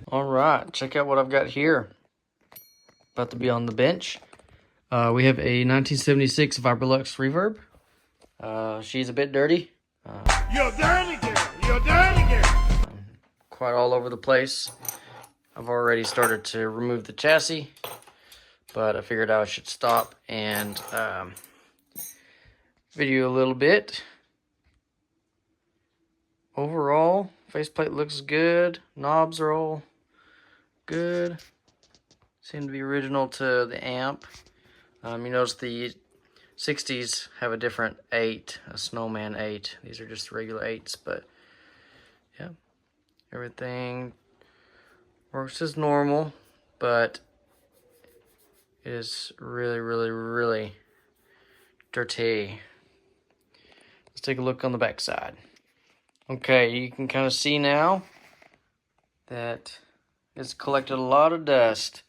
All right, check out what I've got here. About to be on the bench. We have a 1976 Vibrolux reverb. She's a bit dirty. You're dirty girl! You're dirty girl! Quite all over the place. I've already started to remove the chassis, but I figured I should stop and video a little bit. Overall, faceplate looks good. Knobs are all good. Seem to be original to the amp. You notice the 60s have a different 8, a Snowman 8. These are just regular 8s, but yeah, everything works as normal, but it is really, really, really dirty. Let's take a look on the back side. Okay, you can kind of see now that it's collected a lot of dust.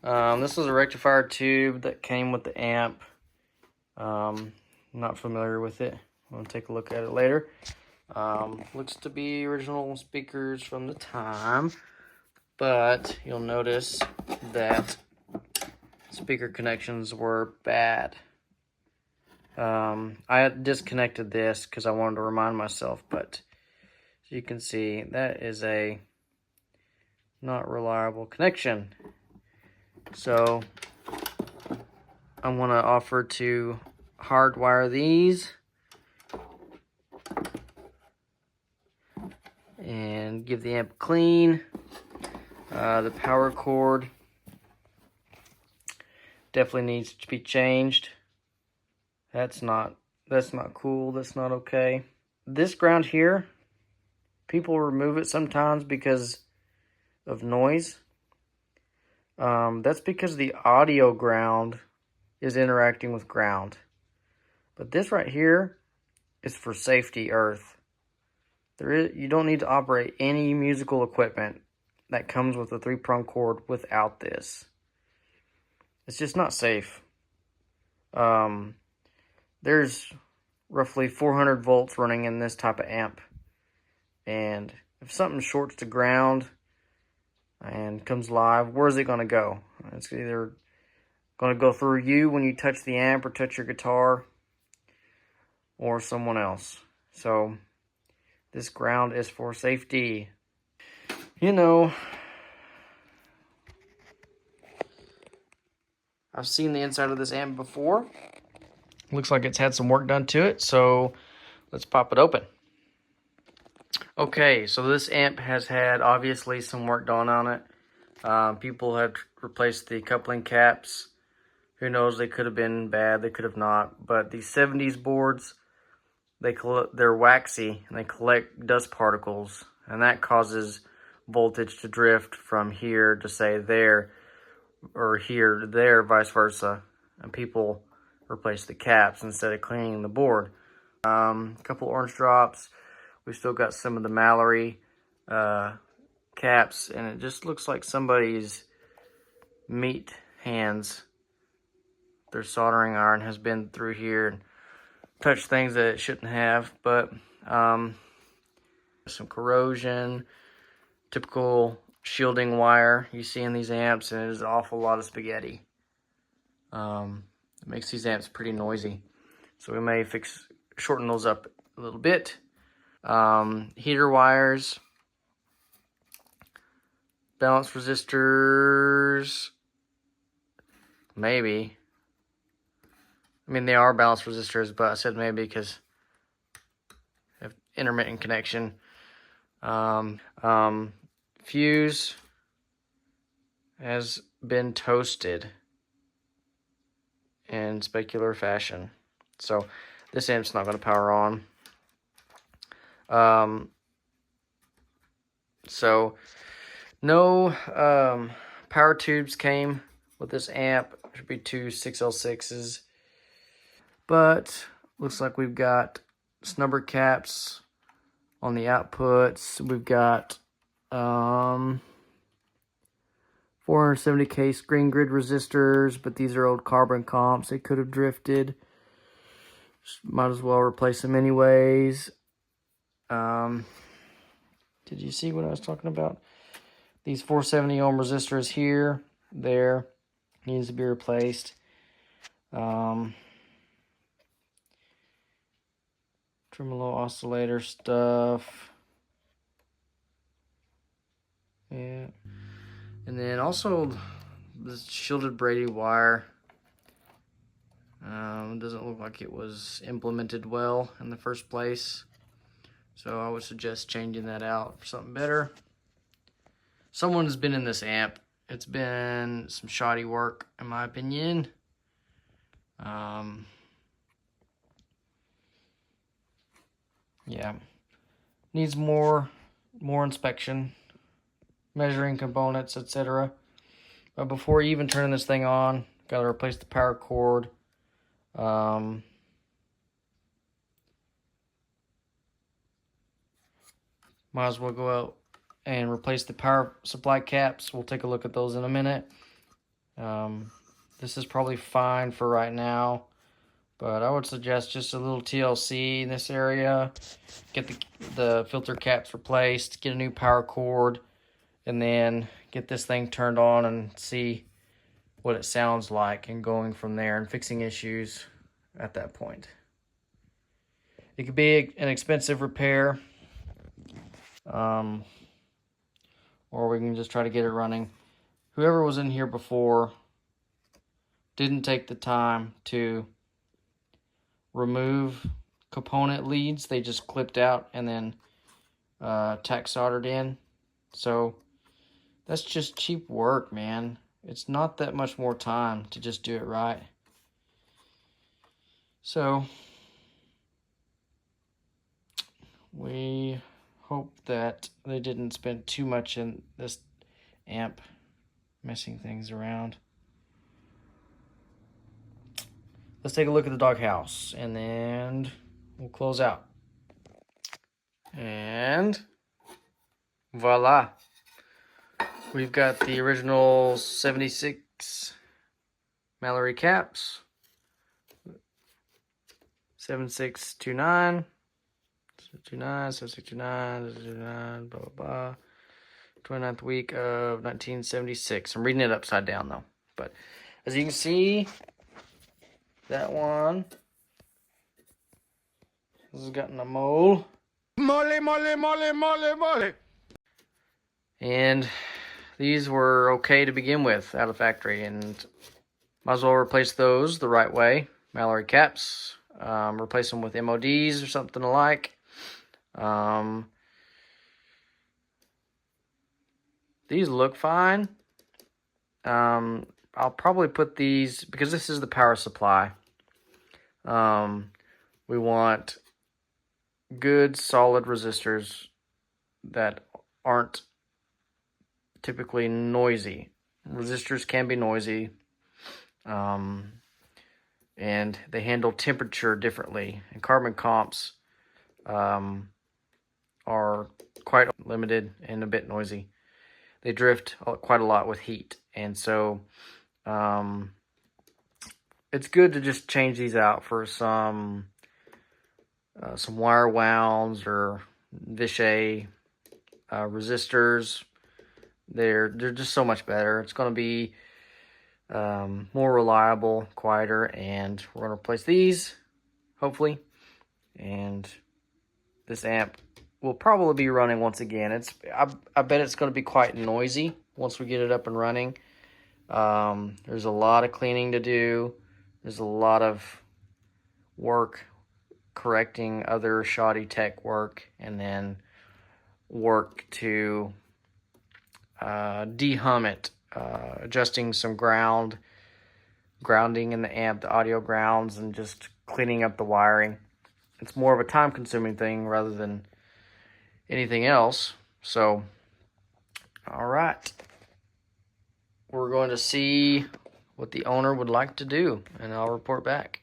This was a rectifier tube that came with the amp. Not familiar with it. I'll take a look at it later. Looks to be original speakers from the time, but you'll notice that speaker connections were bad. I disconnected this because I wanted to remind myself, but as you can see, that is a not reliable connection. So I want to offer to hardwire these and give the amp a clean. The power cord definitely needs to be changed. That's not cool. That's not okay. This ground here, people remove it sometimes because of noise. That's because the audio ground is interacting with ground. But this right here is for safety earth. You don't need to operate any musical equipment that comes with a 3-prong cord without this. It's just not safe. There's roughly 400 volts running in this type of amp. And if something shorts to ground and comes live, where's it going to go? It's either going to go through you when you touch the amp or touch your guitar, or someone else. So this ground is for safety. You know, I've seen the inside of this amp before. Looks like it's had some work done to it, so let's pop it open. Okay, so this amp has had obviously some work done on it. People have replaced the coupling caps. Who knows, they could have been bad, they could have not. But these 70s boards, they're waxy and they collect dust particles, and that causes voltage to drift from here to say there, or here to there, vice versa. And people replace the caps instead of cleaning the board. A couple orange drops. We still got some of the Mallory caps, and it just looks like somebody's meat hands. Their soldering iron has been through here and touched things that it shouldn't have, but some corrosion, typical shielding wire you see in these amps, and it is an awful lot of spaghetti. It makes these amps pretty noisy, so we may shorten those up a little bit. Heater wires, balance resistors, maybe. I mean, they are balance resistors, but I said maybe because they have intermittent connection. Fuse has been toasted in specular fashion, so this amp's not going to power on. So no power tubes came with this amp. Should be 2 6L6s, but looks like we've got snubber caps on the outputs. We've got 470K screen grid resistors, but these are old carbon comps. They could have drifted. Might as well replace them anyways. Did you see what I was talking about? These 470 ohm resistors here, there, needs to be replaced. Tremolo oscillator stuff. Yeah. And then also this shielded Brady wire. Doesn't look like it was implemented well in the first place. So I would suggest changing that out for something better. Someone's been in this amp. It's been some shoddy work, in my opinion. Yeah, needs more inspection, measuring components, etc. But before you even turning this thing on, gotta replace the power cord. Might as well go out and replace the power supply caps. We'll take a look at those in a minute. This is probably fine for right now, but I would suggest just a little TLC in this area. Get the filter caps replaced, get a new power cord, and then get this thing turned on and see what it sounds like, and going from there and fixing issues at that point. It could be an expensive repair, or we can just try to get it running. Whoever was in here before didn't take the time to remove component leads. They just clipped out and then tack soldered in. So that's just cheap work, man. It's not that much more time to just do it right. So we hope that they didn't spend too much in this amp messing things around. Let's take a look at the Doghouse, and then we'll close out. And voila. We've got the original 76 Mallory caps. 7629. 29, 7629, 79, blah, blah, blah. 29th week of 1976. I'm reading it upside down, though. But as you can see, that one has gotten a mole. Mole, mole, mole, mole, mole. And these were okay to begin with out of factory, and might as well replace those the right way. Mallory caps. Replace them with MODs or something alike. These look fine. I'll probably put these, because this is the power supply. We want good solid resistors that aren't typically noisy. Resistors can be noisy, and they handle temperature differently. And carbon comps are quite limited and a bit noisy. They drift quite a lot with heat, and so it's good to just change these out for some wire wounds or Vichy resistors. They're just so much better. It's going to be more reliable, quieter, and we're going to replace these, hopefully. And this amp will probably be running once again. I bet it's going to be quite noisy once we get it up and running. There's a lot of cleaning to do. There's a lot of work correcting other shoddy tech work, and then work to de-hum it, adjusting some grounding in the amp, the audio grounds, and just cleaning up the wiring. It's more of a time-consuming thing rather than anything else. So, all right. We're going to see what the owner would like to do, and I'll report back.